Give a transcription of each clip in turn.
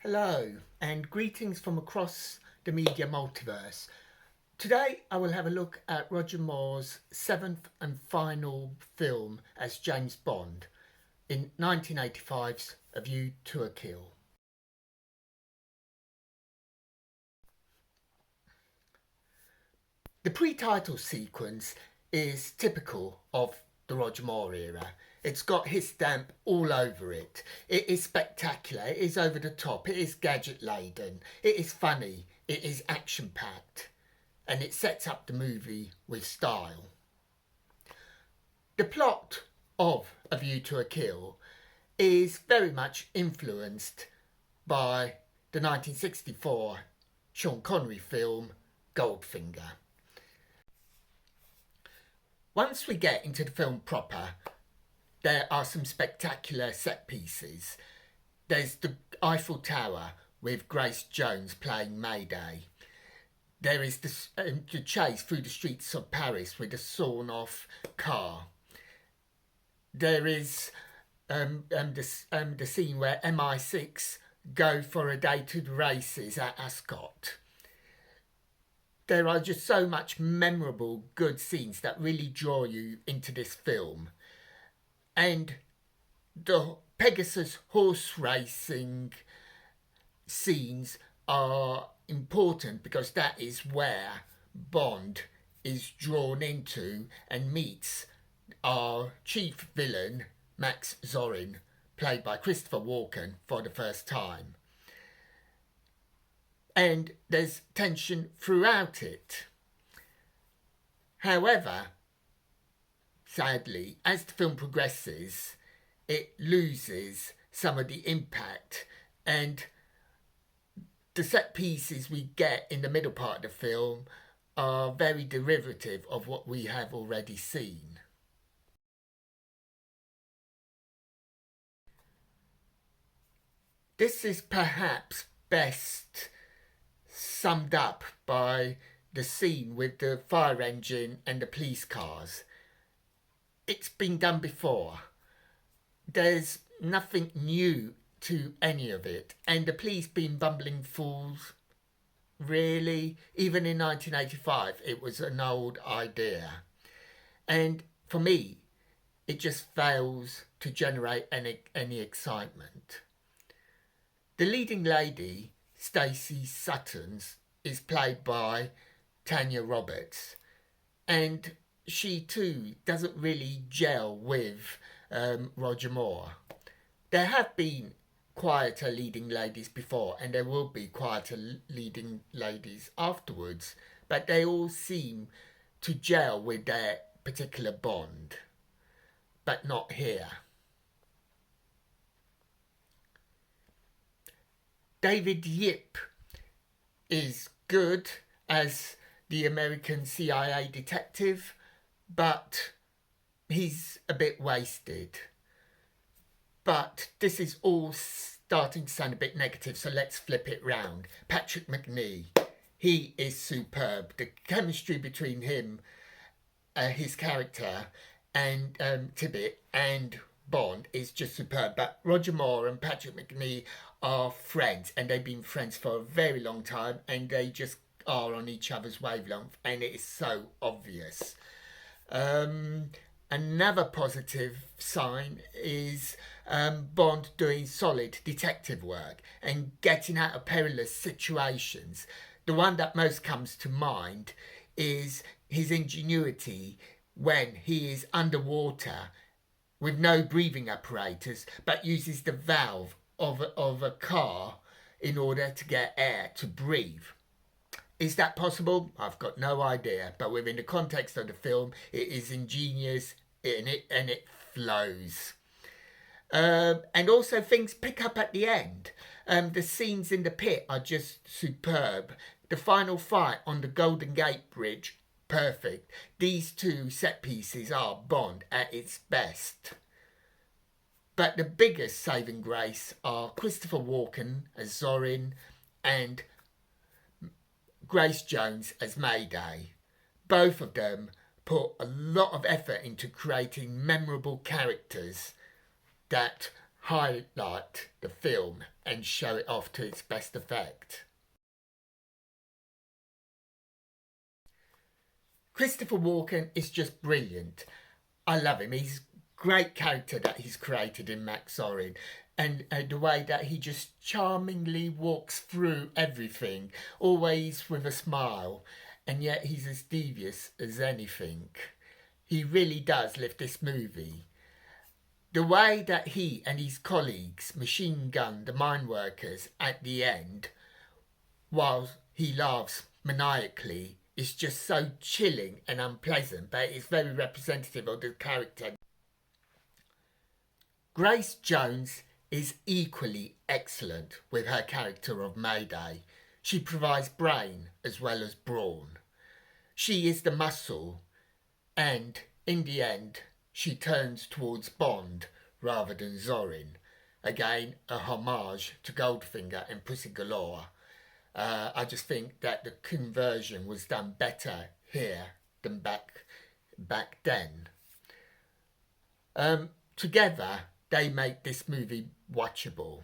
Hello, and greetings from across the media multiverse. Today I will have a look at Roger Moore's seventh and final film as James Bond in 1985's A View to a Kill. The pre-title sequence is typical of the Roger Moore era. It's got his stamp all over it. It is spectacular, it is over the top, it is gadget laden, it is funny, it is action packed, and it sets up the movie with style. The plot of A View to a Kill is very much influenced by the 1964 Sean Connery film Goldfinger. Once we get into the film proper, there are some spectacular set pieces. There's the Eiffel Tower with Grace Jones playing Mayday. There is the chase through the streets of Paris with a sawn-off car. There is the scene where MI6 go for a day to the races at Ascot. There are just so much memorable, good scenes that really draw you into this film. And the Pegasus horse racing scenes are important because that is where Bond is drawn into and meets our chief villain, Max Zorin, played by Christopher Walken, for the first time. And there's tension throughout it. However, sadly, as the film progresses, it loses some of the impact, and the set pieces we get in the middle part of the film are very derivative of what we have already seen. This is perhaps best summed up by the scene with the fire engine and the police cars. It's been done before. There's nothing new to any of it, and the police being bumbling fools, really? Even in 1985, it was an old idea. And for me, it just fails to generate any excitement. The leading lady, Stacey Suttons, is played by Tanya Roberts, and she too doesn't really gel with Roger Moore. There have been quieter leading ladies before, and there will be quieter leading ladies afterwards, but they all seem to gel with their particular Bond, but not here. David Yip is good as the American CIA detective, but he's a bit wasted. But this is all starting to sound a bit negative, so let's flip it round. Patrick Macnee, he is superb. The chemistry between him, his character, and Tibbet and Bond is just superb. But Roger Moore and Patrick Macnee are friends, and they've been friends for a very long time, and they just are on each other's wavelength, and it is so obvious. Another positive sign is Bond doing solid detective work and getting out of perilous situations. The one that most comes to mind is his ingenuity when he is underwater with no breathing apparatus but uses the valve of a car in order to get air to breathe. Is that possible? I've got no idea, but within the context of the film, it is ingenious and it flows. And also things pick up at the end. The scenes in the pit are just superb. The final fight on the Golden Gate Bridge, perfect. These two set pieces are Bond at its best. But the biggest saving grace are Christopher Walken as Zorin and Grace Jones as Mayday. Both of them put a lot of effort into creating memorable characters that highlight the film and show it off to its best effect. Christopher Walken is just brilliant. I love him. He's a great character that he's created in Max Zorin, and the way that he just charmingly walks through everything, always with a smile, and yet he's as devious as anything. He really does lift this movie. The way that he and his colleagues machine gun the mine workers at the end, while he laughs maniacally, is just so chilling and unpleasant, but it's very representative of the character. Grace Jones is equally excellent with her character of Mayday. She provides brain as well as brawn. She is the muscle, and in the end she turns towards Bond rather than Zorin. Again, a homage to Goldfinger and Pussy Galore. I just think that the conversion was done better here than back then. Together, they make this movie watchable.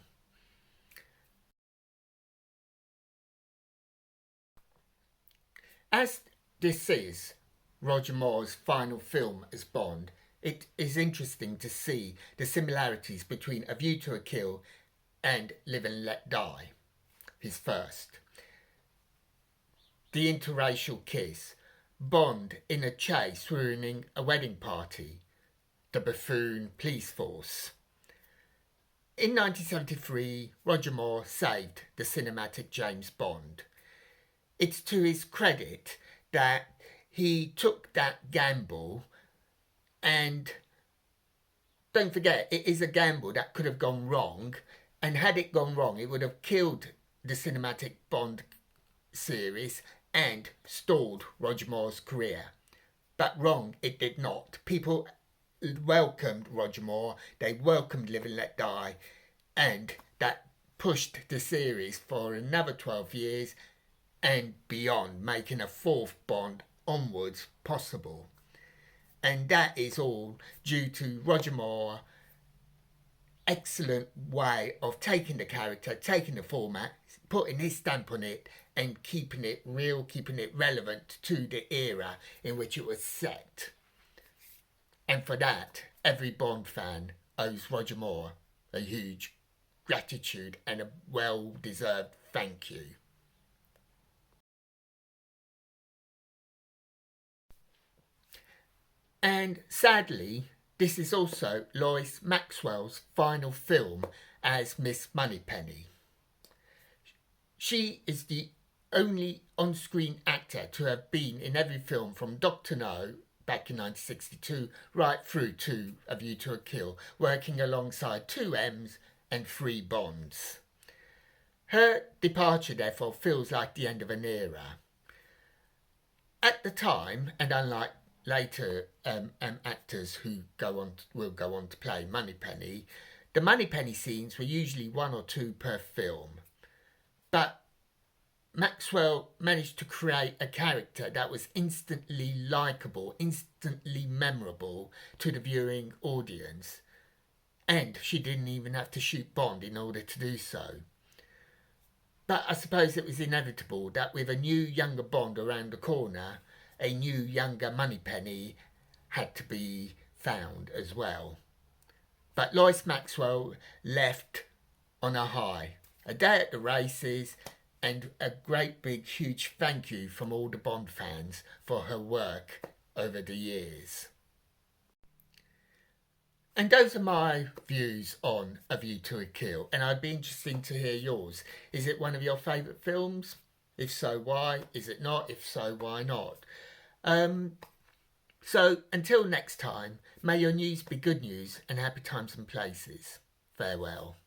As this is Roger Moore's final film as Bond, it is interesting to see the similarities between A View to a Kill and Live and Let Die, his first. The interracial kiss, Bond in a chase ruining a wedding party, the buffoon police force. In 1973, Roger Moore saved the cinematic James Bond. It's to his credit that he took that gamble, and don't forget, it is a gamble that could have gone wrong, and had it gone wrong, it would have killed the cinematic Bond series and stalled Roger Moore's career. But wrong, it did not. People welcomed Roger Moore, they welcomed Live and Let Die, and that pushed the series for another 12 years and beyond, making a fourth Bond onwards possible. And that is all due to Roger Moore excellent way of taking the character, taking the format, putting his stamp on it, and keeping it real, keeping it relevant to the era in which it was set. And for that, every Bond fan owes Roger Moore a huge gratitude and a well-deserved thank you. And sadly, this is also Lois Maxwell's final film as Miss Moneypenny. She is the only on-screen actor to have been in every film from Dr. No back in 1962 right through to A View to a Kill, working alongside 2 M's and 3 Bonds. Her departure therefore feels like the end of an era. At the time, and unlike later actors who will go on to play Moneypenny, the Moneypenny scenes were usually 1 or 2 per film. But Maxwell managed to create a character that was instantly likeable, instantly memorable to the viewing audience. And she didn't even have to shoot Bond in order to do so. But I suppose it was inevitable that with a new younger Bond around the corner, a new younger Moneypenny had to be found as well. But Lois Maxwell left on a high. A day at the races, and a great big huge thank you from all the Bond fans for her work over the years. And those are my views on A View to a Kill, and I'd be interested to hear yours. Is it one of your favourite films? If so, why? Is it not? If so, why not? So until next time, may your news be good news and happy times and places. Farewell.